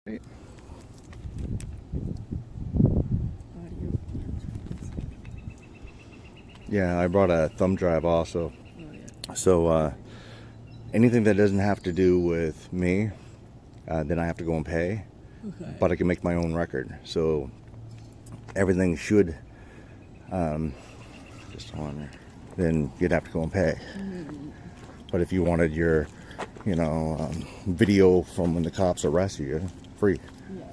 Right. Yeah, I brought a thumb drive also. So anything that doesn't have to do with me, then I have to go and pay. Okay. But I can make my own record. So everything should just on there. Then you'd have to go and pay. But if you wanted your, video from when the cops arrest you, free. Yeah.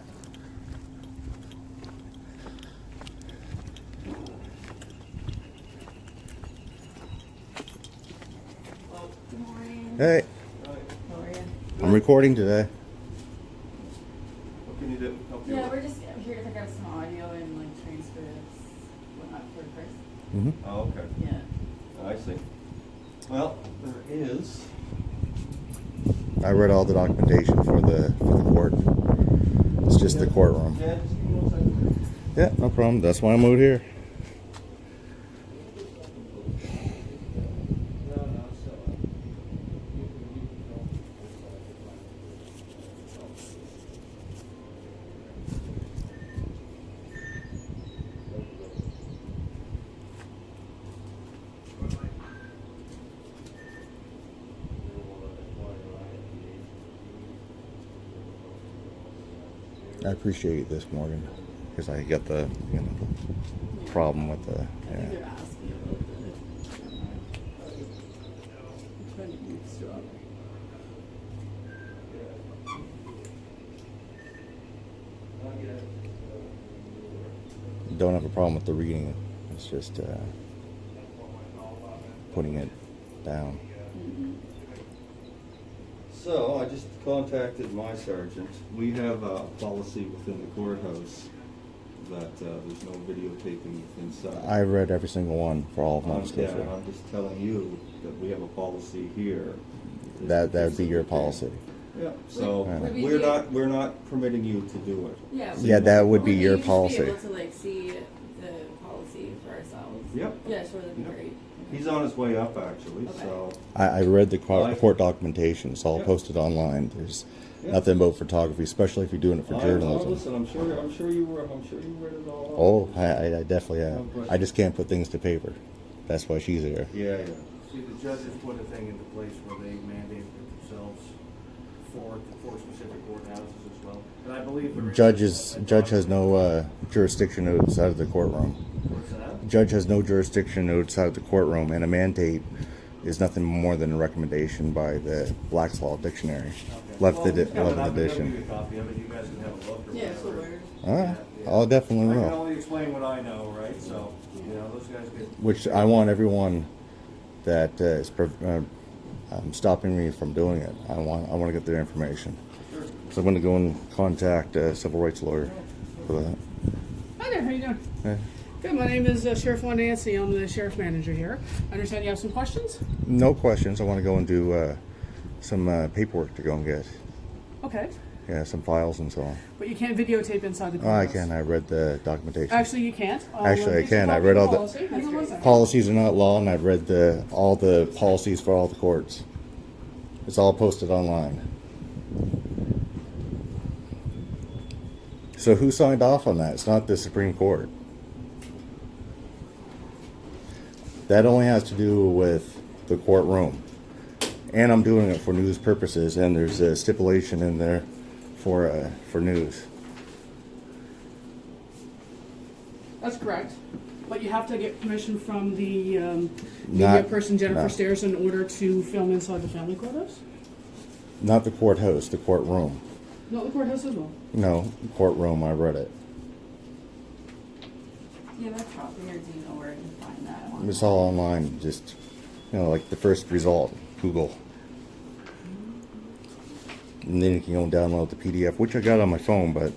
Good morning. Hey, How are you? I'm recording today. What can you do? Help you Yeah, with? we're just here to pick up some audio and like transcripts, whatnot for the first. Mm-hmm. Oh, okay. Yeah. I see. Well, there is. I read all the documentation for the court. It's just the courtroom. Yeah, just give me 1 second. Yeah, no problem. That's why I moved here. I appreciate this, Morgan, because I get the problem with the. I think they're asking about the credit use stuff. Don't have a problem with the reading. It's just putting it down. So, I just contacted my sergeant. We have a policy within the courthouse that there's no videotaping inside. I read every single one for all of them. Yeah, I'm just telling you that we have a policy here. That would be your policy. Yeah, so Would we we're not permitting you to do it. Yeah. Yeah, that would be we your just policy. Be able to like see the policy for ourselves. Yep. Yeah, sure, that'd be Yep. great. He's on his way up actually, Okay. so. I read the court documentation. It's all Yeah. posted online. There's Yeah. nothing about photography, especially if you're doing it for journalism. Listen, I'm sure you read it all. Oh, I definitely have. Oh, good. I just can't put things to paper. That's why she's here. Yeah. See, the judges put a thing into place where they mandated it themselves for specific courthouses as well. And I believe there is. Judge has no jurisdiction outside of the courtroom. What's that? Judge has no jurisdiction outside of the courtroom, and a mandate is nothing more than a recommendation by the Black's Law Dictionary, Well, 11th yeah, but I'll give edition. you a copy of it, you guys can have a look or Yeah, so whatever. we're. All right, I'll definitely I can will. only explain what I know, right? So, those guys get. Which I want everyone that is stopping me from doing it. I want to get their information. So I'm going to go and contact a civil rights lawyer for that. Hi there, how you doing? Yeah. Good, my name is Sheriff Juan Nancy. I'm the sheriff manager here. I understand you have some questions? No questions. I want to go and do some paperwork to go and get. Okay. Yeah, some files and so on. But you can't videotape inside the Oh, I courthouse. can. I read the documentation. Actually, you can't. Actually, I get you a can. I copy read of all the- policy. Hang on one second. Policies are not law, and I've read all the policies for all the courts. It's all posted online. So who signed off on that? It's not the Supreme Court. That only has to do with the courtroom. And I'm doing it for news purposes, and there's a stipulation in there for news. That's correct. But you have to get permission from the media Not- person, Jennifer no. Stairs, in order to film inside the family courthouse? Not the courthouse, the courtroom. Not the courthouse as well. No, courtroom, I read it. Do you have a copy or do you know where to find that? It's all online, just, like the first result, Google. And then you can go and download the PDF, which I got on my phone, but,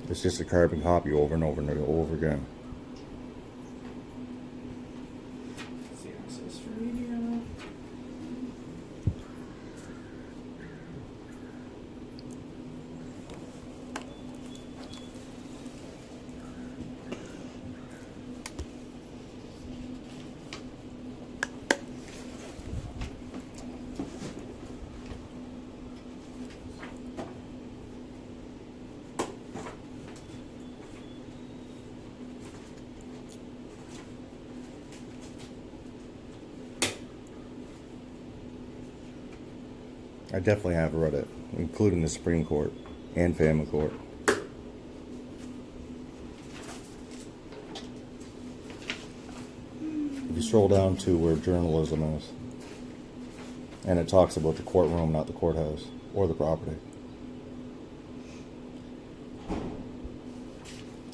it's just a carbon copy over and over and over again. See access for media. I definitely have read it, including the Supreme Court and Family Court. If you scroll down to where journalism is, and it talks about the courtroom, not the courthouse, or the property.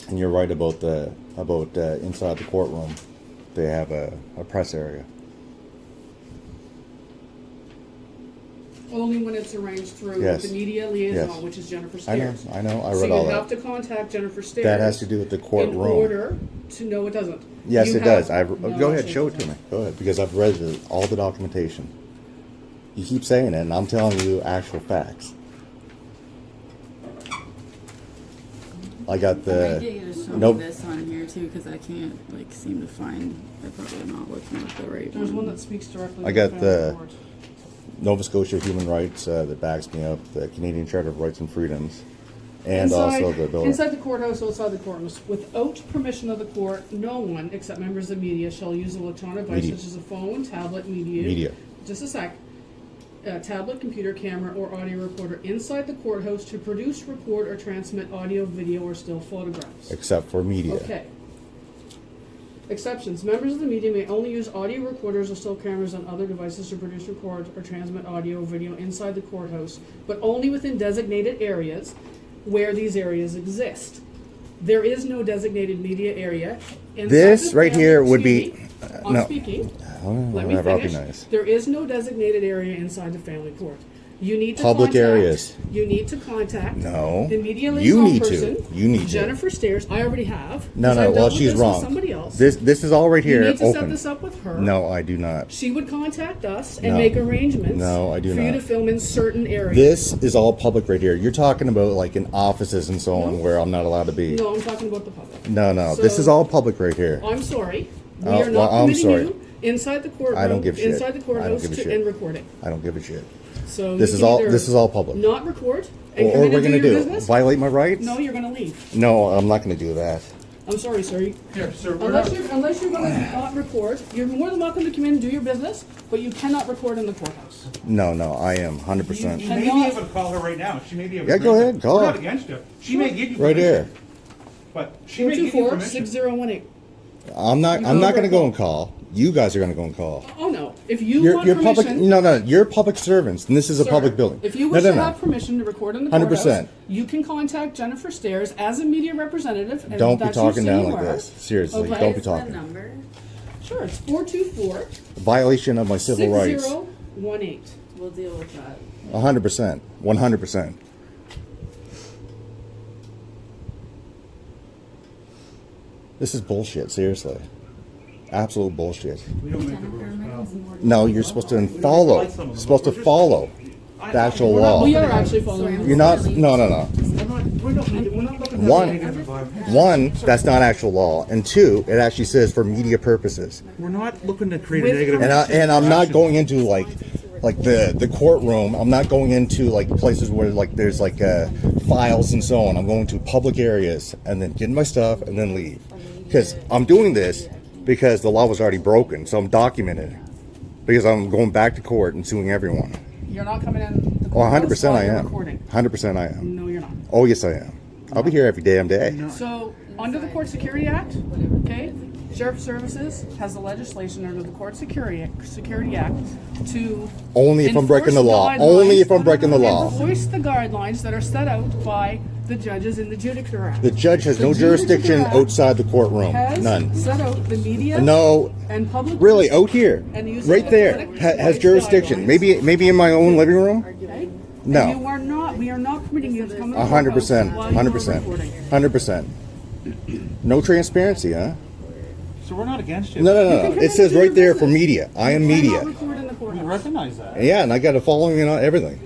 And you're right about inside the courtroom, they have a press area. Only when it's arranged through Yes. the media liaison, Yes. which is Jennifer I know, Stairs. I So read you all have that. to contact Jennifer Stairs. That has to do with the courtroom. In order to, no, it doesn't. Yes, You it have- does. No, Go ahead, actually, show it to me. Go ahead, because I've read all the documentation. You keep saying it, and I'm telling you actual facts. I got I might the get you to show nope. me this on here too, because I can't like seem to find. I probably am not looking at the right There's one one. that speaks directly. I to got family the- court. Nova Scotia Human Rights that backs me up, the Canadian Charter of Rights and Freedoms, and Inside- also the bill. Inside the courthouse, outside the courthouse, without permission of the court, no one, except members of media, shall use electronic device Media. such as a phone, tablet, media. Media. Just a sec. Tablet, computer, camera, or audio recorder inside the courthouse to produce, record, or transmit audio, video, or still photographs. Except for media. Okay. Exceptions. Members of the media may only use audio recorders or still cameras on other devices to produce, record, or transmit audio or video inside the courthouse, but only within designated areas where these areas exist. There is no designated media area. inside This the right family- here would Excuse be- me. I'm no. speaking. Oh, Let me that'll be finish. nice. There is no designated area inside the family court. You need to Public contact, areas. You need to contact No. the media You liaison need to. person. You need to. Jennifer Stairs. I already have. No, 'cause no. I've Well, dealt with she's this with wrong. somebody else. This is all right You here. need to set Open. this up with her. No, I do not. She would contact us and No. make arrangements. No, I do for you not. to film in certain areas. This is all public right here. You're talking about like in offices and so on where I'm not allowed to be. No, I'm talking about the public. No, no. This So- is all public right here. I'm sorry. We Oh, are well, not I'm permitting sorry. you inside the courtroom. I don't give a shit. Inside the I don't courthouse give a to, shit. and recording. I don't give a shit. So This you is can all- either this is all public. Not record and Or come in we're and gonna do your do business. violate my rights? No, you're gonna leave. No, I'm not going to do that. I'm sorry, sir. Here, sir, we're Unless not, you're gonna not record, you're more than welcome to come in and do your business, but you cannot record in the courthouse. No, no, I am 100%. you may be Cannot- able to call her right now. She may be able Yeah, to. go ahead, call We're her. not against you. She may give you Right permission. here. But she may give you 424-6018. I'm not You going go to go record. and call. You guys are going to go and call. Oh, no. If you You're, want you're permission... public. No, you're public servants, and this is a Sir, public building. If you no, wish no, to no. have permission to record in the 100%. courthouse, you can contact Jennifer Stairs as a media representative. And Don't be that's who talking down you like are. this. Seriously, Okay. don't be What's the talking. number? Sure, it's 424-6018. Violation of my civil rights. 6018. We'll deal with that. 100%. 100%. This is bullshit, seriously. Absolute bullshit. We don't make the Jennifer, rules, pal. Megan's No, you're supposed to follow. Supposed to follow the actual law. We are actually following. You're not. No, no, no. We're not looking at One. the negative environment. One, that's not actual law, and two, it actually says for media purposes. We're not looking to create With a negative. And I'm not going into like the courtroom. I'm not going into like places where like there's like files and so on. I'm going to public areas and then getting my stuff and then leave. Because I'm doing this because the law was already broken, so I'm documenting it. Because I'm going back to court and suing everyone. You're not coming in the Oh, courthouse 100% while I you're am. recording. 100% I am. No, you're not. Oh yes I am. I'll be here every damn day. So, under the Court Security Act, okay, Sheriff Services has the legislation under the Court Security Act to Only if I'm breaking the enforce law. guidelines Only if I'm breaking the law. and hoist the guidelines that are set out by the judges in the Judiciary Act. The judge has The no jurisdiction Judiciary Act outside the courtroom. has None. set out the media No, and public really, out here, and use right of there, electronic has device jurisdiction. guidelines. Maybe in my own living room. Okay? No. And you are not. We are not permitting you to come in the 100%, courthouse while you are 100%, recording. 100%. No transparency, huh? So we're not against you. No, no, You no. can no. come It in says and do right your there for business. media. I am You cannot media. record in the We courthouse. recognize that. Yeah, and I got a following and everything.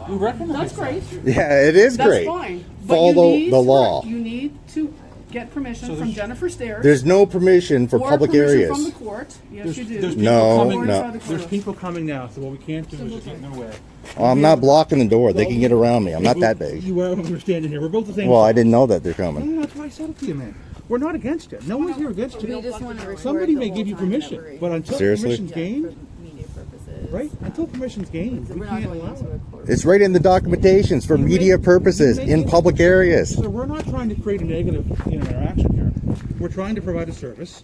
We recognize That's great. Yeah, it is That's great. fine. But Follow you need the law. You need to get permission So from there's- Jennifer Stairs. There's no permission for or public permission areas. from the court. Yes, you do. There's No, people coming, Or no. inside the There's courthouse. people coming now, so what we can't do is just get in their way. I'm not blocking the door. They can get around me. I'm not that big. You are, we're standing here. We're both the same. Well, I didn't know that they're No, coming. that's why I said it to you, man. We're not against it. No one's here against We it. just want to record Somebody the may whole give you time permission, whenever but until Seriously? permission's for gained, media purposes. right? Until permission's gained, So we we're not can't going allow into it. a court. It's right in the documentations for media purposes in public areas. So we're not trying to create a negative interaction here. We're trying to provide a service.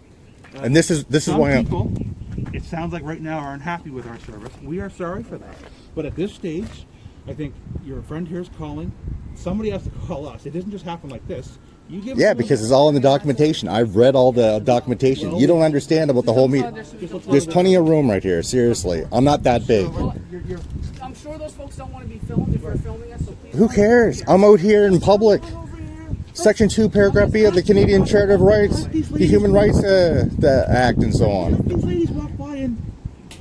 And this is Some why people, it sounds like right now, are unhappy with our service. We are sorry for that. But at this stage, I think your friend here is calling. Somebody has to call us. It doesn't just happen like this. You give yeah, us because it's all in the documentation. I've read all the documentation. You don't understand about the whole meeting. There's plenty of room right here. Seriously, I'm not that big. You're I'm sure those folks don't want to be filmed if you're filming us, so please. Who cares? I'm out here in public. Section 2, paragraph B of the Canadian Charter of Rights, the Human Rights the Act, and so on. these ladies walk by and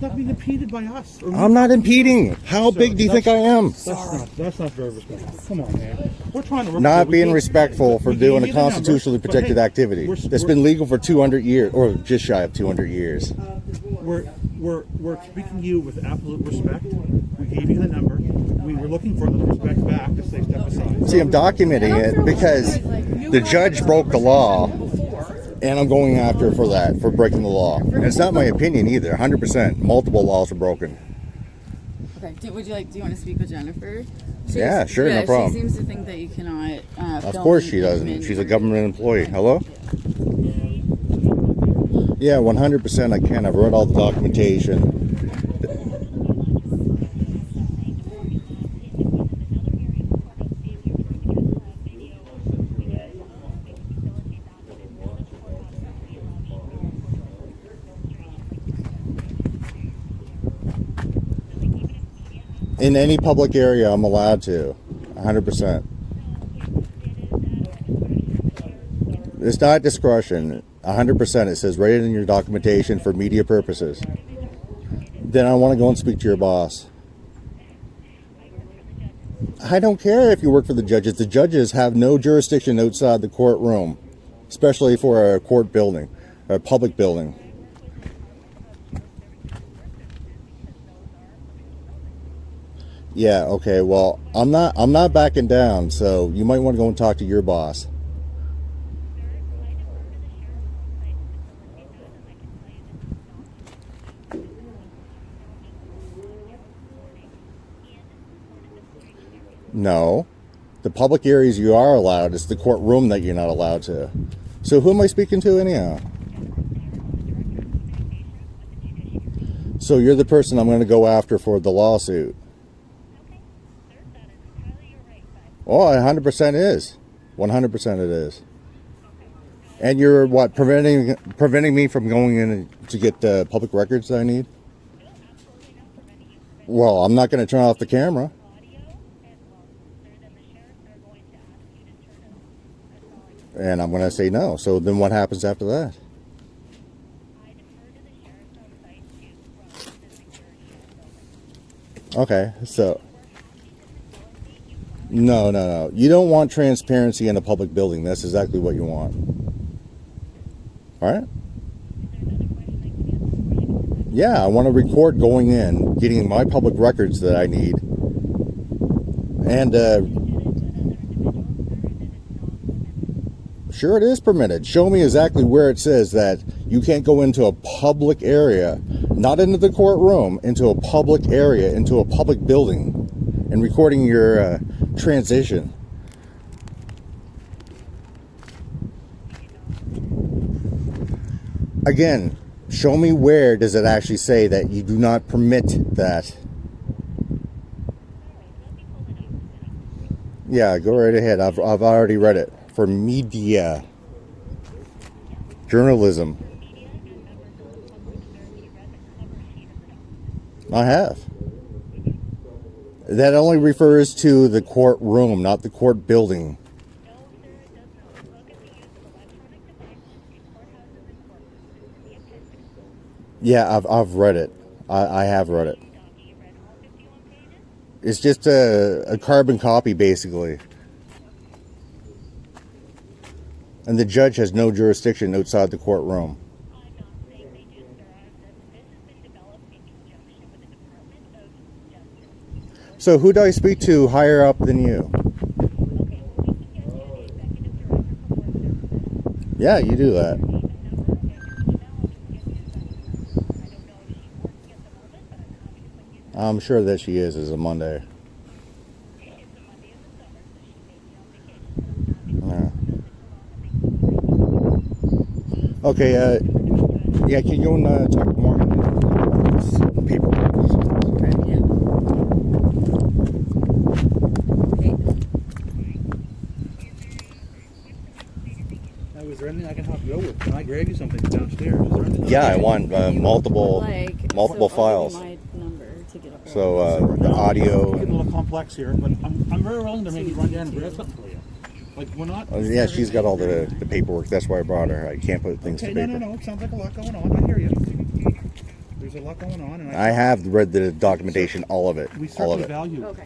not being impeded by us. Or I'm not impeding. How big do you think I am? That's not very respectful. Come on, man. We're trying to work Not we being gave- respectful for we doing gave a you the number, constitutionally but protected hey, activity we're- that's been legal for 200 years, or just shy of 200 years. We're speaking to you with absolute respect. We gave you the number. We were looking for the respect back to say step aside. See, I'm documenting it because the judge broke the law, and I'm going after her for that, for breaking the law. And it's not my opinion either. 100%. Multiple laws are broken. Okay. Do you want to speak with Jennifer? Yeah, sure, no problem. She seems to think that you cannot. Of film course she and doesn't. admin She's a your- government employee. Hello? Yeah, 100% I can. I've read all the documentation. In any public area, I'm allowed to. 100%. It's not discretion. 100%. It says right in your documentation for media purposes. Then I want to go and speak to your boss. I don't care if you work for the judges. The judges have no jurisdiction outside the courtroom, especially for a court building, a public building. Yeah, okay. Well, I'm not backing down, so you might want to go and talk to your boss. No. The public areas you are allowed. It's the courtroom that you're not allowed to. So who am I speaking to anyhow? So you're the person I'm going to go after for the lawsuit. Oh, 100% is. 100% it is. And you're what, preventing me from going in to get the public records that I need? Well, I'm not going to turn off the camera. And I'm going to say no. So then what happens after that? Okay, so no. You don't want transparency in a public building. That's exactly what you want. All right? Yeah, I want to record going in, getting my public records that I need. And sure, it is permitted. Show me exactly where it says that you can't go into a public area, not into the courtroom, into a public area, into a public building, and recording your transition. Again, show me where does it actually say that you do not permit that. Yeah, go right ahead. I've already read it. For media, journalism. I have. That only refers to the courtroom, not the court building. Yeah, I've read it. I have read it. It's just a carbon copy, basically. And the judge has no jurisdiction outside the courtroom. So who do I speak to higher up than you? Yeah, you do that. I'm sure that she is. It's a Monday. Yeah. Okay. Yeah. Can you go and talk to Morgan? Paper. Okay, yeah. Okay. Now, is there anything I can help you out with? Can I grab you something downstairs? Is there anything? Yeah, I want If you would multiple like, multiple so I'll give files. you my number to get a hold So of. the audio. It's getting a little complex here, but I'm very willing to maybe run down and grab something for you. Like, we're not. Yeah, she's got all the paperwork. That's why I brought her. I can't put things Okay, to no, paper. no, no. It sounds like a lot going on. I hear you. There's a lot going on, and I have read the documentation, all of it, we all of certainly it. value Okay.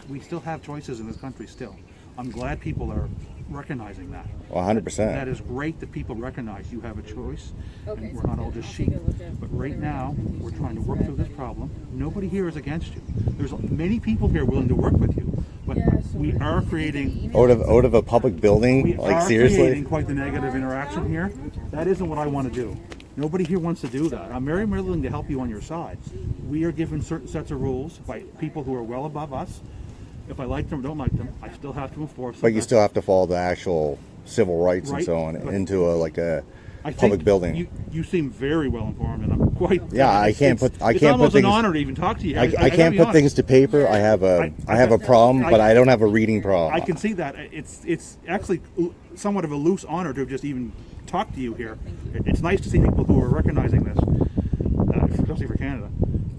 we still have choices in this country still. I'm glad people are recognizing that. Well, 100%. That is great that people recognize you have a choice. Okay, And we're not all sounds just good. I'll sheep. take a look at But right whatever now, recommendations we're trying to you work have. through this problem. Nobody here is against you. There's many people here willing to work with you. But Yeah, so we if are you can creating email Out of a public building, we like are seriously. creating quite the negative interaction here. That isn't what I want to do. Nobody here wants to do that. I'm very willing to help you on your side. We are given certain sets of rules by people who are well above us. If I like them or don't like them, I still have to enforce them. But you still have to follow the actual civil rights and Right, so on but- into a I public think building. You seem very well informed, and I'm quite. Yeah, I it's- can't it's- put- I it's can't put almost an things- honor to even talk to you. I gotta can't be put honest. things to paper. I have a problem, but I don't have a reading problem. I can see that. It's actually somewhat of a loose honor to have just even talked to you here. It's nice to see people who are recognizing this, especially for Canada.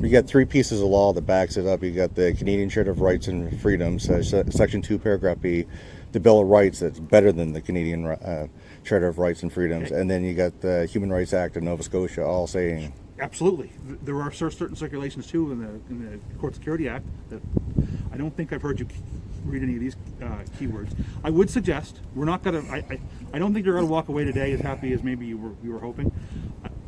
You got 3 pieces of law that backs it up. You got the Canadian Charter of Rights and Freedoms, Section 2, Paragraph B, the Bill of Rights that's better than the Canadian Charter of Rights and Freedoms, Okay. and then you got the Human Rights Act of Nova Scotia, all saying Absolutely, there are certain circulations too in the Court Security Act that I don't think I've heard you read any of these keywords. I would suggest we're not gonna. I don't think you're gonna walk away today as happy as maybe you were hoping.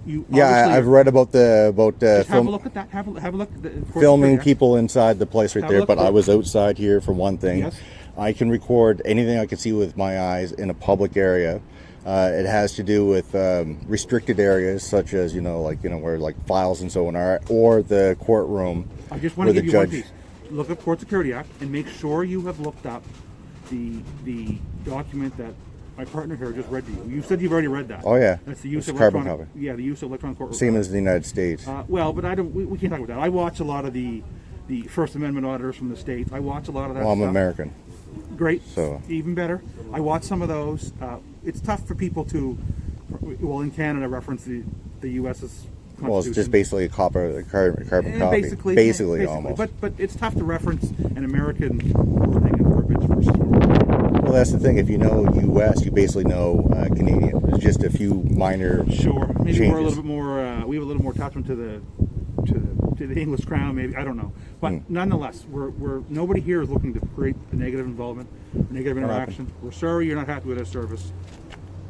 You yeah. obviously- I've read about Just have a film, look at that. Have a look at the Court filming Security Act. people inside the place right Have a there, look but at I it. was outside here for one thing. Yes. I can record anything I can see with my eyes in a public area. It has to do with restricted areas, such as where like files and so on are, or the courtroom I just want where to the give you one judge. piece. Look up Court Security Act and make sure you have looked up the document that my partner here just read to you. You said you've already read that. Oh, yeah. That's the use It's of a carbon electronic. copy. Yeah, the use of electronic court. Same as the United States. Well, but I don't. We can't talk about that. I watch a lot of the First Amendment auditors from the states. I watch a lot of that. Well, I'm stuff. American. Great. So- even better. I watch some of those. It's tough for people to. Well, in Canada, reference the U.S.'s constitution. Well, it's just basically a carbon copy. Basically, almost. But it's tough to reference an American wording and verbiage versus what Well, that's the thing. If you know U.S., you basically know Canadian. There's just a few minor sure. Maybe we're a changes. little bit more. We have a little more attachment to the English crown. Maybe I don't know. But nonetheless, we're nobody here is looking to create a negative involvement, negative interaction. We're sorry you're not happy with our service.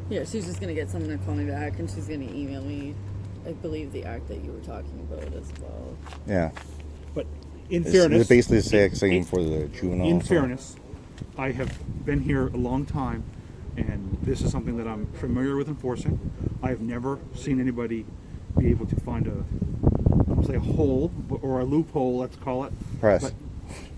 Yeah, she's just gonna get someone to call me back, and she's gonna email me, I believe, the act that you were talking about as well. Yeah. But in It's fairness, basically the same for the juvenile. in so- fairness, I have been here a long time, and this is something that I'm familiar with enforcing. I have never seen anybody be able to find I don't say a hole, or a loophole, let's call it. Press. But,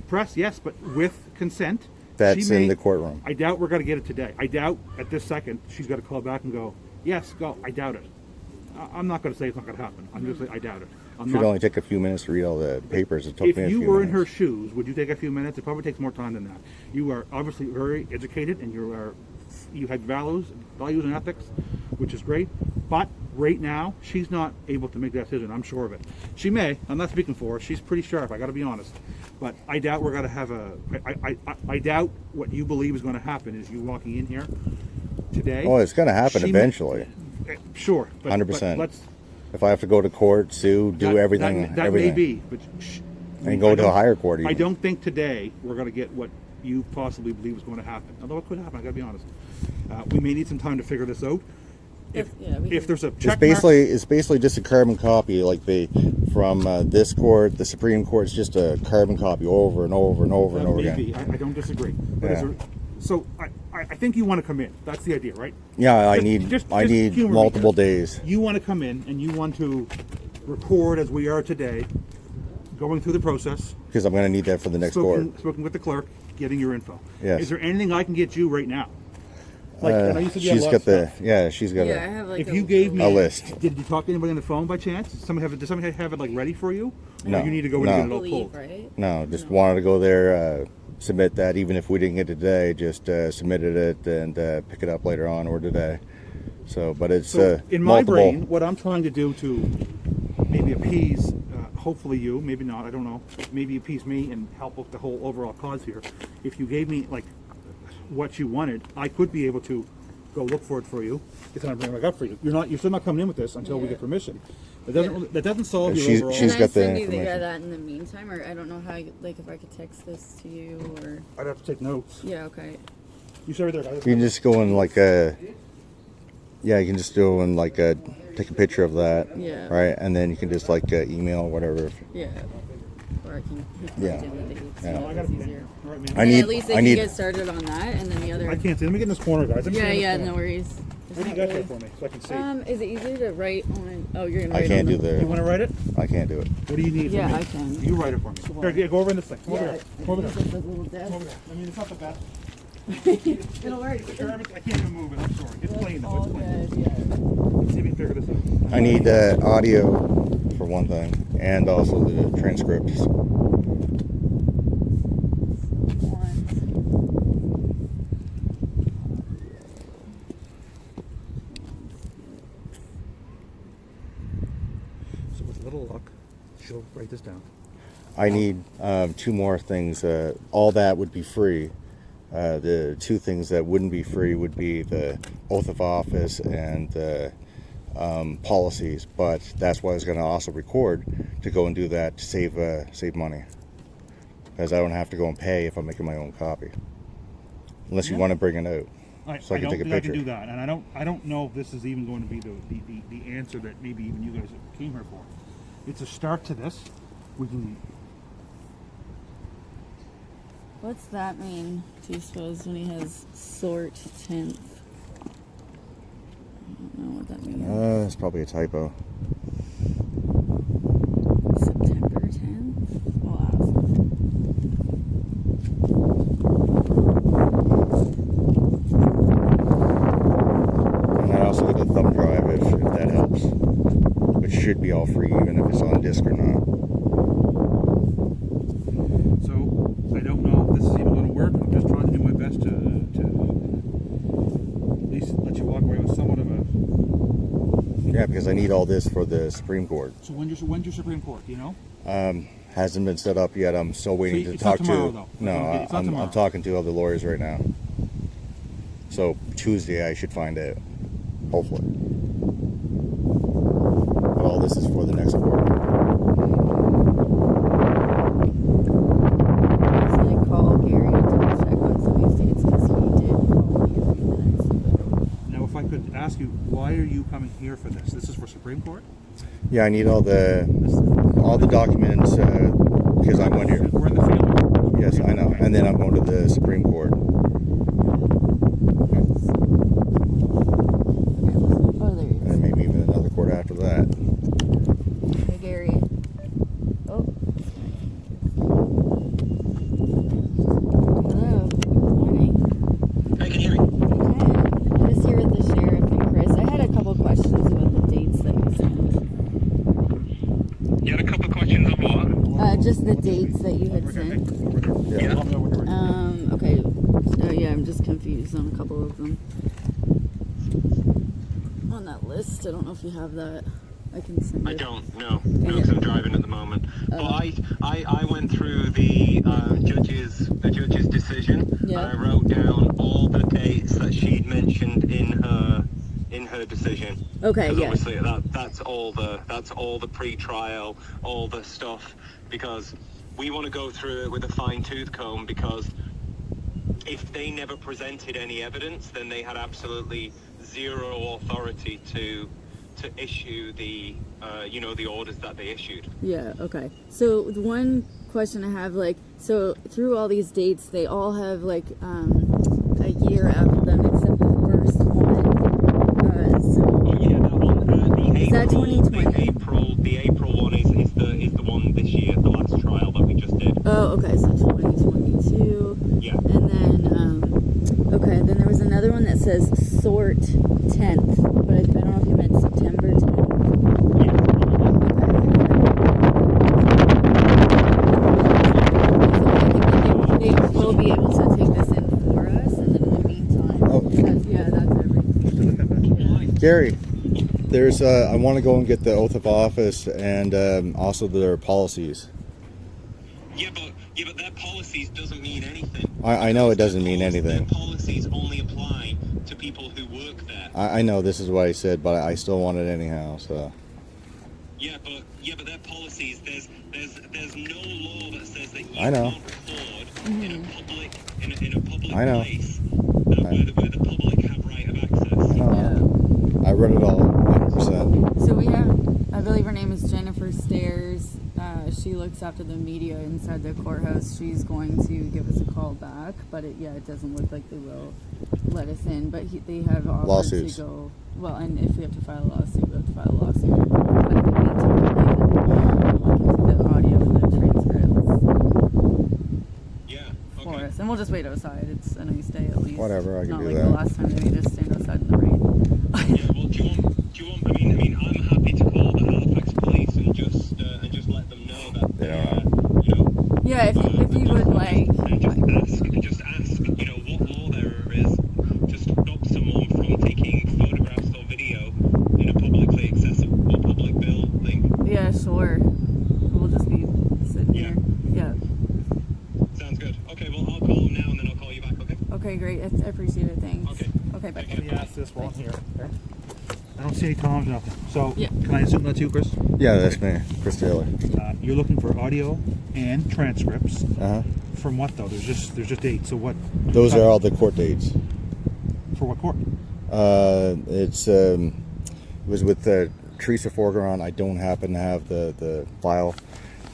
press, yes, but with consent. That's She in may- the courtroom. I doubt we're going to get it today. I doubt at this second she's got to call back and go, yes, go. I doubt it. I'm not going to say it's not going to happen. I'm just saying I doubt it. I'm It not, should only take a few minutes to read all the papers. It took if me a you few were in her minutes. shoes, would you take a few minutes? It probably takes more time than that. You are obviously very educated, and you have values and ethics, which is great. But right now, she's not able to make that decision. I'm sure of it. She may. I'm not speaking for her. She's pretty sharp. I got to be honest. But I doubt we're going to have I doubt what you believe is going to happen is you walking in here today. Oh, it's going to happen She may- eventually. Sure. But 100%. let's If I have to go to court, sue, do that- everything, That everything. may be, but And go I to a don't- higher court I even. don't think today we're going to get what you possibly believe is going to happen. Although it could happen, I got to be honest. We may need some time to figure this out. If there's a check It's basically just a carbon copy, like from this court, the Supreme Court. It's just a carbon copy over and over and over and over again. maybe. I don't disagree. But Yeah. so I think you want to come in. That's the idea, right? Yeah, I Just need humor me multiple here. days. You want to come in and you want to record as we are today going through the process, because I'm going to need that for the next court. spoken with the clerk, getting your info. Yes. Is there anything I can get you right now? Like, I know you said you have a She's lot got of stuff. she's got Yeah, I have like If you gave me a list. did you talk to anybody on the phone by chance? Does somebody have it like ready for you? No. Or you need to go in No. and get it all believe, pulled. right? No, just wanted to go there, submit that, even if we didn't get it today, just submitted it and pick it up later on or today. So, but it's So in my multiple. brain, what I'm trying to do to maybe appease, hopefully you, maybe not, I don't know, maybe appease me and help with the whole overall cause here. If you gave me like what you wanted, I could be able to go look for it for you. It's gonna bring it back up for you. You're still not coming in with this until we get permission. That doesn't solve your She's- overall. she's Can got I the send you information. that in the meantime, or I don't know how, like, if I could text this to you, or I'd have to take notes. yeah, okay. You said right there, guys. You can just go in like you can just go and like take a picture of that, Yeah. right, and then you can just like email or whatever. Yeah. Or I can Yeah. do the dates. Yeah. Yeah, I got that's it. easier. All right, man. I And need- at least they I can need- get started on that, and then the other. I can't see. Let me get in this corner, guys. Let me Yeah, get in this yeah, corner. no worries. What do you got there for me so I can see? Is it easier to write on? Oh, you're gonna I write can't on do You the. want to write it? I can't do it. What do you need Yeah, from me? I can. You write it for me. Here, yeah, go over in this thing. Come over here. Come over there. Just a little desk. Come over there. I mean, it's not the best. It'll work. I can't even move it. I'm sorry. It's plain though. It's plain. Good, yeah. Let's see if we can figure this out. I need audio for one thing, and also the transcripts. So with a little luck, she'll write this down. I need two more things. All that would be free. The two things that wouldn't be free would be the oath of office and the policies. But that's why I was going to also record to go and do that to save money, because I don't have to go and pay if I'm making my own copy, unless you want to bring it out. So I can take a think I picture. can do that, and I don't know if this is even going to be the answer that maybe even you guys came here for. It's a start to this. We can. What's that mean? Do you suppose when he has sort 10th? I don't know what that means. It's probably a typo. September 10th? We'll ask. And I also get a thumb drive if that helps, which should be all free, even if it's on disc or not. So I don't know if this is even going to work. I'm just trying to do my best to at least let you walk away with somewhat of a. Yeah, because I need all this for the Supreme Court. So when's your Supreme Court? Do you know? Hasn't been set up yet. I'm still waiting So to it's not talk tomorrow, to. though. No, It's not tomorrow. I'm talking to other lawyers right now. So Tuesday I should find out, hopefully. But all this is for the next court. Should I call Gary to check on some of these dates? Because he did call me a few minutes ago. Now, if I could ask you, why are you coming here for this? This is for Supreme Court. Yeah, I need all the documents because I went here. We're in the family. Yes, I know. And then I'm going to the Supreme Court. Oh, there he is. And maybe even another court after that. Hey, Gary. Oh. Hello. Good morning. I can hear you. Okay. I'm just here with the sheriff and Chris. I had a couple questions about the dates that you sent. You had a couple of questions on what? Just the dates that you had sent. Yeah. Okay. Yeah, I'm just confused on a couple of them. On that list, I don't know if you have that. I can send it. I don't know. No, because I'm driving at the moment. But I went through the judge's decision. Yeah. And I wrote down all the dates that she'd mentioned in her decision. Okay, 'Cause yeah. obviously that's all the pre-trial, all the stuff, because we want to go through it with a fine-tooth comb, because if they never presented any evidence, then they had absolutely zero authority to issue the the orders that they issued. Yeah, okay. So the one question I have, like, so through all these dates, they all have like a year after them, except the first one. Oh yeah, that one. The Is that April, 2020? The April one is the one this year, the last says sort 10th, but I don't know if you meant September 10th. They will be able to take this in for us, and then in the meantime, Oh. because, yeah, that's everything. Gary, there's I want to go and get the oath of office and also their policies. Yeah, but their policies doesn't mean anything. I know it doesn't mean Their anything. policies only apply to people who work there. I know this is what I said, but I still want it anyhow. So Yeah, but their policies. There's no law that says that you I know. can't record in a public I know. place where the public have right of access. Yeah. I read it all 100%. So we have, I believe her name is Jennifer Stairs. She looks after the media inside the courthouse. She's going to give us a call back, but it doesn't look like they will let us in. But they have offered Lawsuits. to go. Well, and if we have to file a lawsuit, we have to file a lawsuit. But in the meantime, they can the audio and the transcripts Yeah. for Okay. us, and we'll just wait outside. It's a nice day at least. Whatever, I can Not do like that. the last time they made us stand outside in the rain. Yeah. Well, do you want? I mean, I'm happy to call the Halifax police and just let them know that Yeah. you know. Yeah, if you would like. And just ask, you know, what law there is to stop someone from taking photographs or video in a publicly accessible public building. Yeah, sure. We'll just be sitting Yeah. here. Yeah. Sounds good. Okay, well, I'll call them now and then I'll call you back, okay? Okay, great. I appreciate it. Thanks. Okay. Okay, bye. Thank Let me ask this while I'm here. Okay? I don't see any Toms, nothing. So, Yeah. can I assume that's you, Chris? Yeah, that's me, Chris Taylor. You're looking for audio and transcripts. Uh huh. From what though? There's just dates. So what? Those are all the court dates. For what court? It was with Teresa Forgeron. I don't happen to have the file,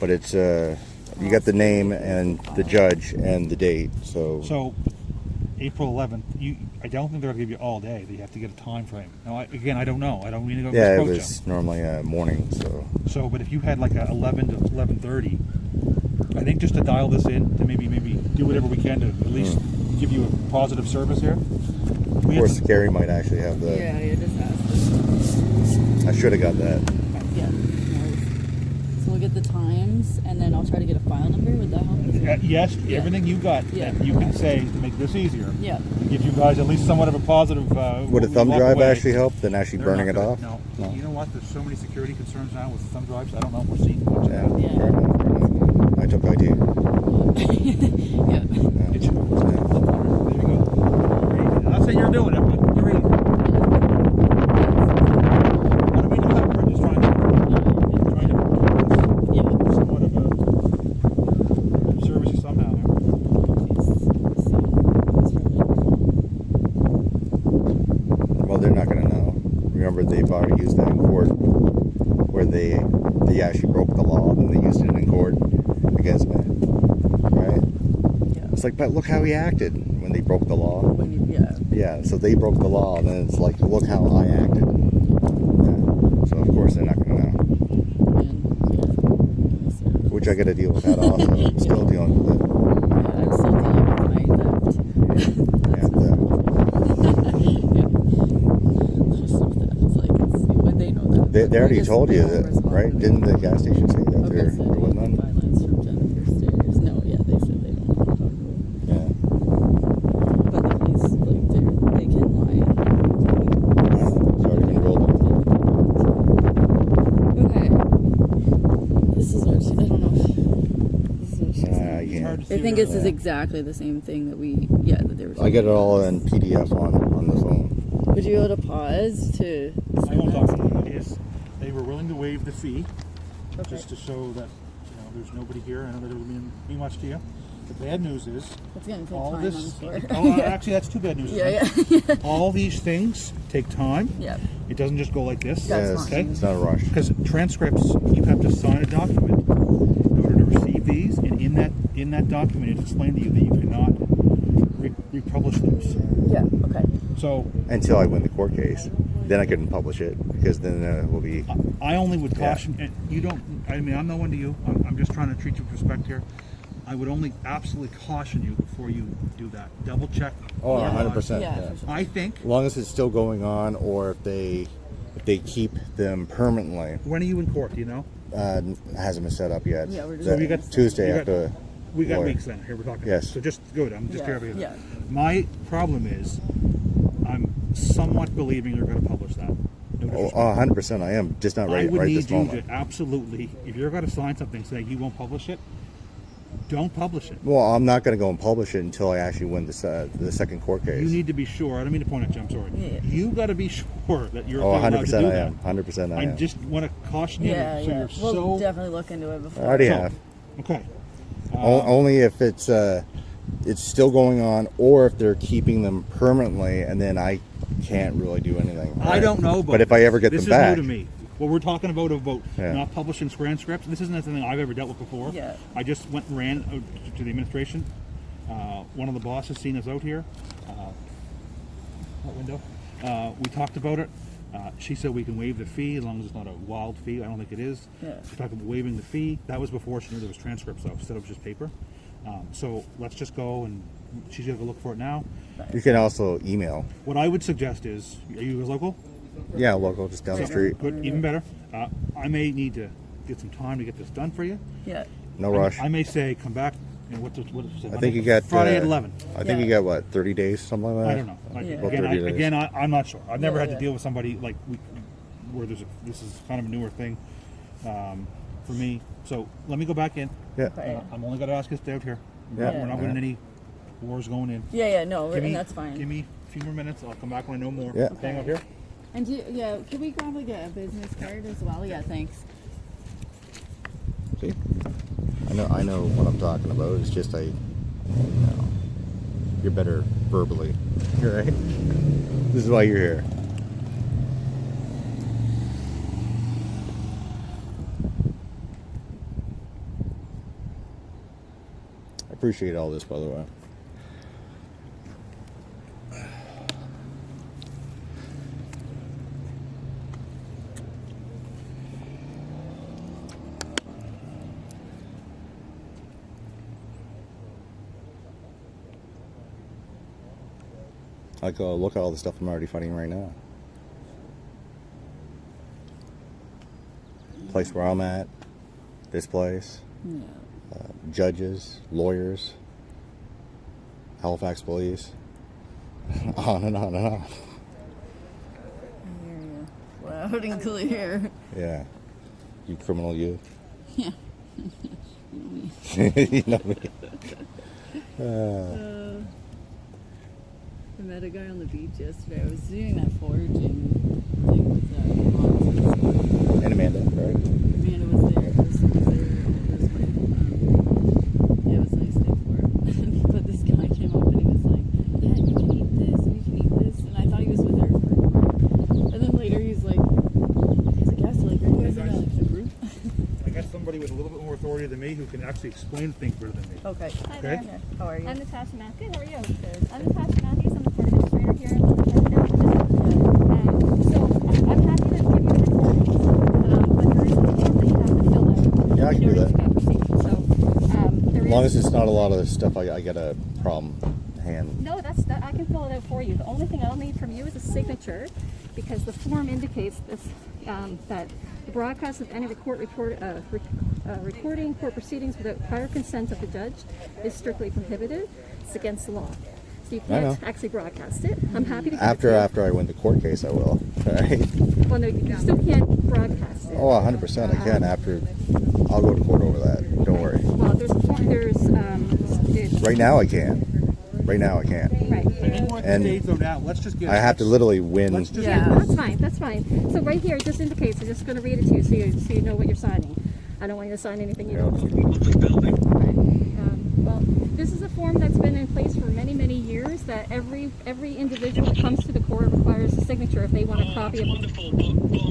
but it's you got the name and the judge and the date. So, April 11th. I don't think they're gonna give you all day. They have to get a time frame. Now, I don't know. I don't mean to go yeah, it misquote was normally morning. So So, but if you had like a 11 to 11:30, I think just to dial this in to maybe do whatever we can to at least give you a positive service here. of We had course, Gary might actually have the. Yeah, you just asked. I should have got that. Yeah. no worries. So we'll get the times, and then I'll try to get a file number. Would that help? as well? yes, Yeah. everything you got Yeah. that you can say to make this easier. Yeah. Give you guys at least somewhat of a positive. Would a thumb walk drive away. actually help than actually They're burning not it gonna- off? No. You know what? There's so many security concerns now with thumb drives. I don't know if we're seeing much of Yeah. that. Yeah. Fair enough, fair enough. I took IT. Yeah. It should- There you go. I'm not saying you're doing it, but you're eating. I don't mean to cut, we're just trying to Yeah. somewhat of a service you somehow. Well, they're not going to know. Remember, they've already used that in court, where they actually broke the law, and they used it in court against me, right? Yeah. It's like, but look how he acted when they broke the law. When you, yeah. Yeah, so they broke the law, and then it's like, look how I acted. Yeah. So of course they're not going to know. Which I got to deal with that also. I'm still dealing with it. I'm still dealing with my theft. Yeah, When they know that. they already Just- told they you won't that, respond right? to me. Didn't the gas station say that Okay, there so was they none? violence from Jennifer Stairs. No, yeah, they said they don't want to talk to her. Yeah. But the police, like, they can lie. It's already been rolled. Okay. This is what she, I don't know. This is what she said. I can't. I think this is exactly the same thing that that they were I get it all in PDF on the phone. Would you be able to pause to I won't send talk that? about it. Is they were willing to waive the fee, just to show that there's nobody here. I know that doesn't mean much to you. The bad news is It's going to take all time, this. I'm sure. Oh, actually, that's two bad news. Yeah, All these things take time. yeah. It doesn't just go like this. That's Yeah, fine. it's not a rush. Because transcripts, you have to sign a document in order to receive these, and in that document, it's explained to you that you cannot republish those. Yeah, okay. So Until I win the court case. Then I couldn't publish it, because then it will be... I only would caution, and you don't. I mean, I'm no one to you. I'm just trying to treat you with respect here. I would only absolutely caution you before you do that. Double check. Oh, Yeah. 100%. Yeah, Yeah. for sure. I think. As long as it's still going on, or if they keep them permanently, When are you in court? Do you know? hasn't been set up yet. Yeah, we're just- The So we got- Tuesday we got- after. We got lawyer. weeks then. Here we're talking. Yes. So just good. I'm just Yeah, here because yeah. my problem is, I'm somewhat believing you're going to publish that. No Oh, disrespect. 100%. I am just not I ready would right need this you moment. to absolutely, if you're going to sign something saying you won't publish it, don't publish it. Well, I'm not going to go and publish it until I actually win the second court case. You need to be sure. I don't mean to point at you. I'm sorry. Yeah. You got to be sure that you're Oh, allowed to 100% do I that. am. 100% I I am. just want to caution you. Yeah, so yeah. you're We'll so definitely look into it before. I already so- have. Okay. Only if it's still going on, or if they're keeping them permanently, and then I can't really do anything. I don't know, But if I ever get this them back, is new to me. What we're talking about Yeah. not publishing transcripts. This isn't anything I've ever dealt with before. Yeah. I just went and ran out to the administration. One of the bosses seen us out here. That window. We talked about it. She said we can waive the fee as long as it's not a wild fee. I don't think it is. Yeah. She talked about waiving the fee. That was before she knew there was transcripts though, instead of just paper. So let's just go and she's gonna go look for it now. you can also email. What I would suggest is, are you guys local? Yeah, local, just down the street. Good, even better. I may need to get some time to get this done for you. Yeah. No rush. I may say come back. And what did it I think you got Friday at 11. I think you Yeah. got what, 30 days, something like that. I don't know. Like, Yeah. About again, 30 days. I'm not sure. I've never Yeah, had to yeah. deal with somebody like where this is kind of a newer thing for me. So let me go back in. Yeah. Okay. I'm only going to ask you to stay out here. Yeah. We're not winning any wars going in. Yeah, yeah, no, Give me, and that's fine. Give me a few more minutes. I'll come back when I know more. Yeah. Hang out here. And can we grab like a business card as well? Yeah, thanks. See, I know what I'm talking about. It's just you're better verbally. You're right. This is why you're here. I appreciate all this, by the way. Like, look at all the stuff I'm already fighting right now. Place where I'm at, this place, Yeah. judges, lawyers, Halifax police, on and on and on. I hear you. Loud and clear. Yeah, you criminal, you. Yeah. You know me. I met a guy on the beach yesterday. I was doing that foraging thing with And Amanda, right? Amanda was there. Kristen was there. Amanda was my, yeah, it was a nice day for her. But this guy came up and he was like, "Yeah, you can eat this and you can eat this." And I thought he was with her. And then later he's like, "Yes, like, are you guys in a group?" I got somebody with a little bit more authority than me who can actually explain things better than me. Okay. Hi Okay. there. How are you? I'm Natasha Matthews. How are you? Good. I'm Natasha Matthews. I'm the court administrator here in the So I'm happy to give you the recordings, but there is a form that you have to fill out. Yeah, I can in do order that. to proceed. So there As long as is. it's not a lot of stuff I get a problem hand. No, I can fill it out for you. The only thing I'll need from you is a signature, because the form indicates this, that the broadcast of any recording court proceedings without prior consent of the judge is strictly prohibited. It's against the law. So you I know. can't actually broadcast it. I'm happy to give it After to you. I win the court case, I will. Right? Well, no, you still can't broadcast it. Oh, 100% I can. After, I'll go to court over that. Don't worry. Well, there's a form, Right now I can. Right now I can't. Right. I think we're at the And stage though now. Let's just get. I have to literally win. Let's just. Yeah. That's fine, that's fine. So right here, it just indicates, I'm just gonna read it to you so you know what you're signing. I don't want you to sign anything you don't know. Public building. Well, this is a form that's been in place for many, many years, that every individual that comes to the court requires a signature if they want a copy of it. Wonderful, but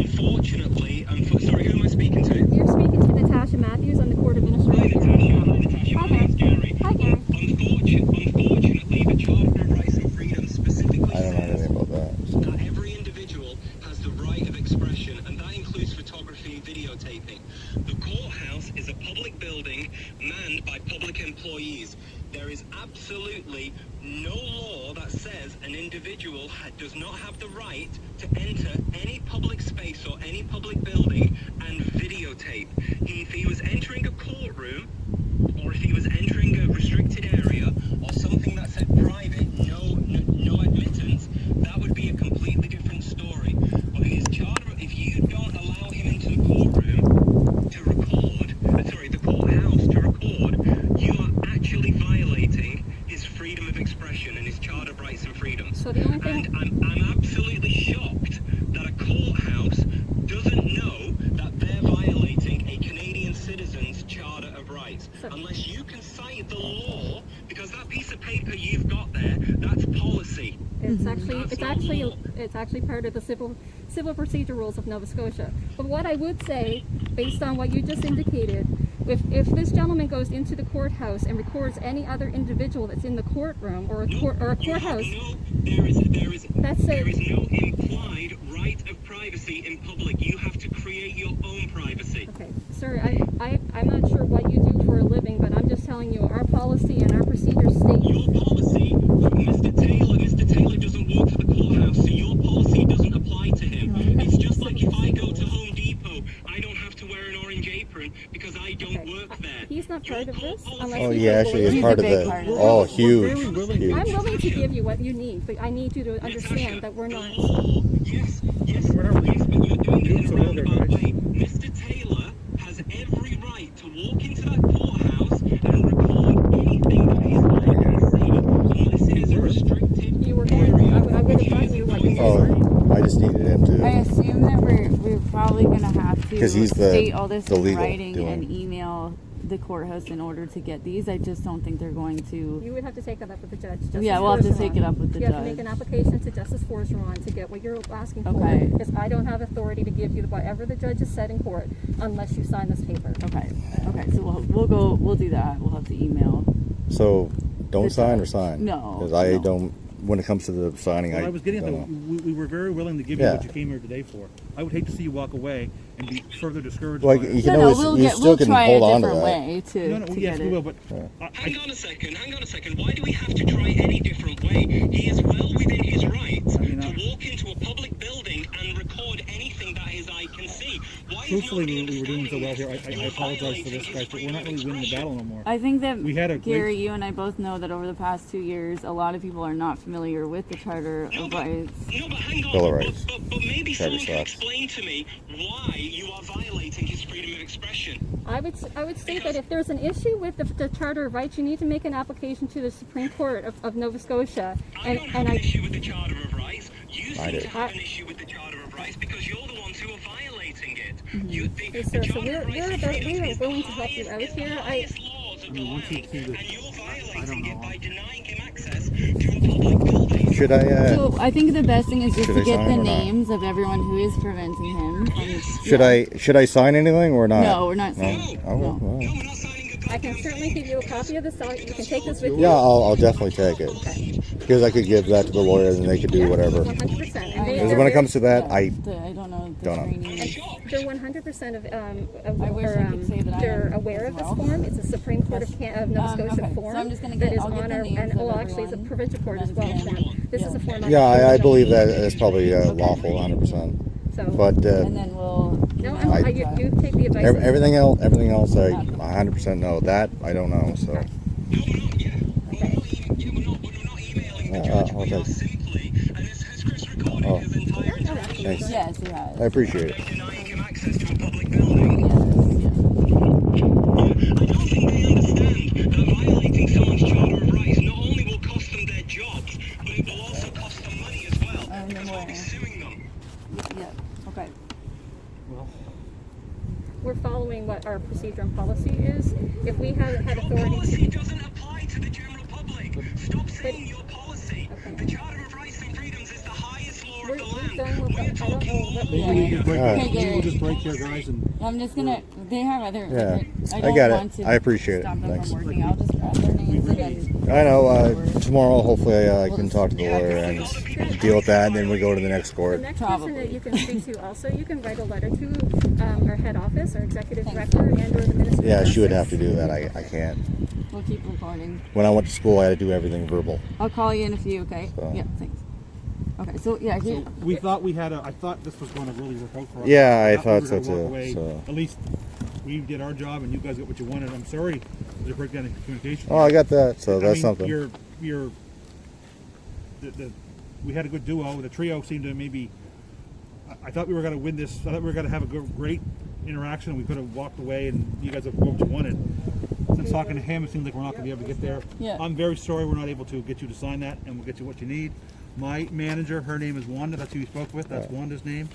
unfortunately, sorry, who am I speaking to? You're speaking to Natasha Matthews, I'm the court administrator. Natasha, my name's Gary. Hi, Gary. Unfortunately, the Charter of Rights and Freedoms specifically I don't know says anything about that. that every individual has the right of expression, and that includes photography, videotaping. The courthouse is a public building manned by public employees. There is absolutely no law that says an individual does not have the right to enter any public space or any public building and videotape. If he was entering a courtroom, or if he was entering a restricted area, or something that said private, no admittance, that would be a completely different story. But his charter, if you don't allow him into the courtroom to record, the courthouse to record, you are actually violating his freedom of expression and his charter of rights and freedoms. So the only thing- And I'm absolutely shocked that a courthouse doesn't know that they're violating a Canadian citizen's charter of rights. Unless you can cite the law, because that piece of paper you've got there, that's policy. It's That's not law. actually part of the civil procedure rules of Nova Scotia. But what I would say, based on what you just indicated, if this gentleman goes into the courthouse and records any other individual that's in the courtroom or a courthouse, There is That's it. no implied right of privacy in public. You have to create your own privacy. okay, sir, I'm not sure what you do for a living, but I'm just telling you, our policy and our procedures state. Your policy, Mr. Taylor doesn't work for the courthouse, so your policy doesn't apply to him. It's just like if I go to Home Depot, I don't have to wear an orange apron because I don't work there. He's not part of this unless Oh, he's yeah, a actually, lawyer. it's He's part a of big the. part of it. Oh, huge, We're very willing- huge. I'm willing to give you what you need, but I need you to understand that we're not. Yes, We're not yes, but you're doing it in a so well there, roundabout guys. way. Mr. Taylor has every right to walk into that courthouse and record anything that his eye can see, unless it is a restricted You were going. I would have gotten you what you wanted. Oh, I just needed him I to. assume that we're probably gonna have to 'Cause he's the- state all this the in legal writing doing. and email the courthouse in order to get these. I just don't think they're going to. You would have to take that up with the judge. Justice Yeah, we'll have to Forgeron. take it up with the You have to make judge. an application to Justice Forgeron to get what you're asking for. Okay. Because I don't have authority to give you whatever the judge has said in court unless you sign this paper. Okay. So we'll do that. We'll have to email. So, don't The sign or judge. sign? No, Because I no. don't. When it comes to the signing, Well, I was getting at don't that. know. We were very willing to give you Yeah. what you came here today for. I would hate to see you walk away and be further discouraged. Like, by it. you can No, always, we'll you get. still We'll can try hold a on to different that. way to No, to yes, get we will, it. but Hang on a second. Why do we have to try any different way? He is well within his rights mean, to walk into a public building and record anything that his eye can see. Why is truthfully, nobody we were doing so well here. understanding I this? apologize for this, guys, but we're not really winning the battle no more. I think that We had a Gary, great- you and I both know that over the past 2 years, a lot of people are not familiar with the Charter No, of but- Rights. No, but hang on. Bill of Rights. But maybe Charter someone can stops. explain to me why you are violating his freedom of expression. I would state that if there's an issue with the Charter of Rights, you need to make an application to the Supreme Court of Nova Scotia. I don't have an issue with the Charter of Rights. You I seem do. to have an issue with the Charter of Rights because you're the ones who are violating it. You, Yes, the sir. So Charter of Rights and we Freedoms are is the willing to help you highest- out is the here. highest laws of the once you land, see this, and you're I violating don't it know. by denying him access to a public building. Should I? So I think the best thing is just Should to I get sign the or not? names of everyone who is preventing him. And, Should yeah. I? Should I sign anything or not? No, we're not No. signing. Oh, well, No. well. No, we're not signing a I can certainly give you a copy of the site. You can take this with you. Yeah, I'll definitely take it because I could give that to the lawyers and they could do whatever. 100%. And Because when it comes to that, Yeah, I I don't know the don't know. training. they're 100% of I wish I could say that I they're am aware as of this well. form. It's a Supreme Court of Nova Scotia okay. form So I'm just gonna that get- is I'll get on the our names and of well, actually, it's a everyone provincial court as well that's form. This is a form. yeah, I believe that it's probably lawful, 100%. So, But And then we'll. no, email the you judge. take the advice. everything else, I 100% know. That I don't know. So No, we're not. Yeah, we're not emailing the Yeah, judge. I'll We take are it. simply, and has Chris recorded Oh. his entire interaction? thanks. Yes, he has. I appreciate it. They're denying him access to a public building. Yes, yeah. I don't think they understand that violating someone's Charter of Rights not only will cost them their jobs, but it will also cost them money as well. I'm Because we'll be aware. suing them. Yeah. Okay. We're following what our procedure and policy is. If we hadn't had Your authority policy to. doesn't apply to the general public. Stop saying your policy. Okay. The Charter of Rights and Freedoms is the highest law We're of the land. done with We're that. I don't talking Maybe Okay, we'll just break here, guys, and I'm just gonna. They have other. Yeah. I I don't got it. want to I appreciate it. stop them Thanks. from working. I'll just grab their names again. I know. Tomorrow, hopefully, I can talk to the lawyer and deal with that, and then we go to the next The court. next Probably. person that you can speak to also, you can write a letter to our head office, our executive director, and or the minister. Yeah, of she would Justice. have to do that. I can't. We'll keep recording. When I went to school, I had to do everything verbal. I'll call you in a few. Okay. So- Yeah. Thanks. Okay. So yeah. so we thought I thought this was going to really work out for us. Yeah, I we thought were so gonna walk too, away. so. At least we did our job, and you guys got what you wanted. I'm sorry there's a breakdown in communication. Oh, I got that. So I that's mean, something. We had a good duo. The trio seemed to maybe. I thought we were going to win this. I thought we were going to have a great interaction. We could have walked away, and you guys have what you wanted. Since talking to him, it seems like we're not going to be able to get there. Yeah. I'm very sorry we're not able to get you to sign that, and we'll get you what you need. My manager, her name is Wanda. That's who you spoke with. That's Wanda's name.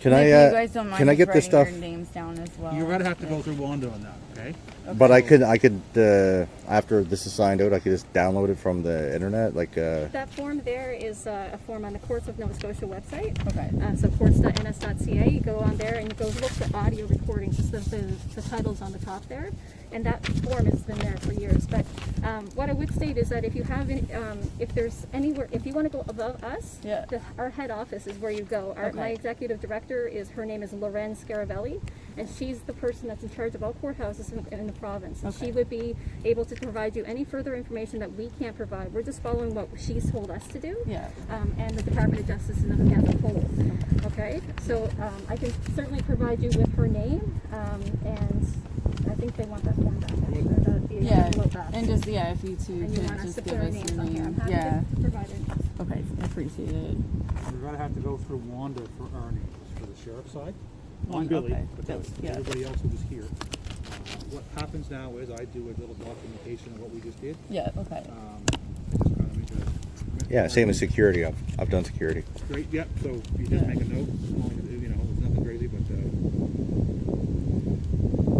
Can if I? you guys don't mind Can I just get this writing stuff? their names down as well. You're going to have to go through Wanda on that, okay? But I could. After this is signed out, I could just download it from the internet. Like. That form there is a form on the Courts of Nova Scotia website. Okay. So courts.ns.ca. You go on there and you go look at audio recordings. Just the title's on the top there, and that form has been there for years. But what I would state is that if you have any, if there's anywhere, if you want to go above us, Yeah. our head office is where you go. My executive director her name is Loren Scaravelli, and she's the person that's in charge of all courthouses in the province. And she would be able to provide you any further information that we can't provide. We're just following what she's told us to do. Yeah. And the Department of Justice as a whole. Okay, so I can certainly provide you with her name, and I think they want that form back. Yeah. Envelope back. And just if you two And you could want us just to give put our us names your on here. I'm name. happy Yeah. to provide it. Okay. I appreciate it. We're going to have to go through Wanda for our names for the sheriff's side. One- I'm Billy, okay. but that's Yeah. everybody else who was here. What happens now is I do a little documentation of what we just did. Yeah. Okay. Just kind of make a Yeah, same as security. I've done security. great. Yep. So you just Yeah. make a note. You know, it's nothing crazy, but.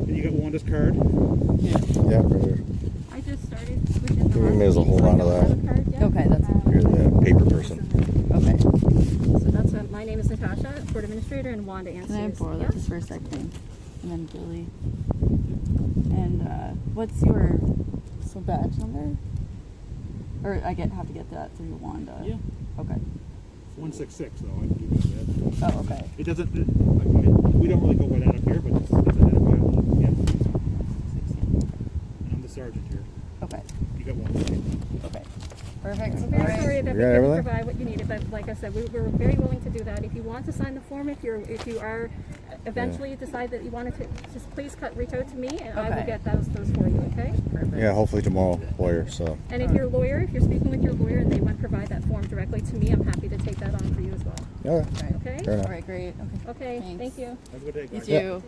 And you got Wanda's card. Yeah. Yeah, right there. I just started within the We last may as well week, hold so I on to don't that. have a card yet. Okay, that's- You're the paper person. Okay. So that's my name is Natasha, court administrator, and Wanda answers. Can I borrow Yeah. that just for a second? And then Billy. And what's your badge number? Or I have to get that through Wanda. Yeah. Okay. 166 though. I can give you that. Oh, okay. It doesn't. We don't really go by that up here, but it's identifiable. Yeah. 16. And I'm the sergeant here. Okay. You got one. Okay. Perfect. I'm All very right. sorry that we You got couldn't everything? provide what you needed, but like I said, we're very willing to do that. If you want to sign the form, if you are eventually decide that you wanted to, just please reach out to me, and I will Okay. get those for you. Okay. Perfect. Yeah, hopefully tomorrow, lawyer. So. And if your lawyer, if you're speaking with your lawyer and they want to provide that form directly to me, I'm happy to take that on for you as well. Okay. All right. Okay. Fair enough. All right. Great. Okay. Okay. Thanks. Thank you. Have a good day, You guys. too.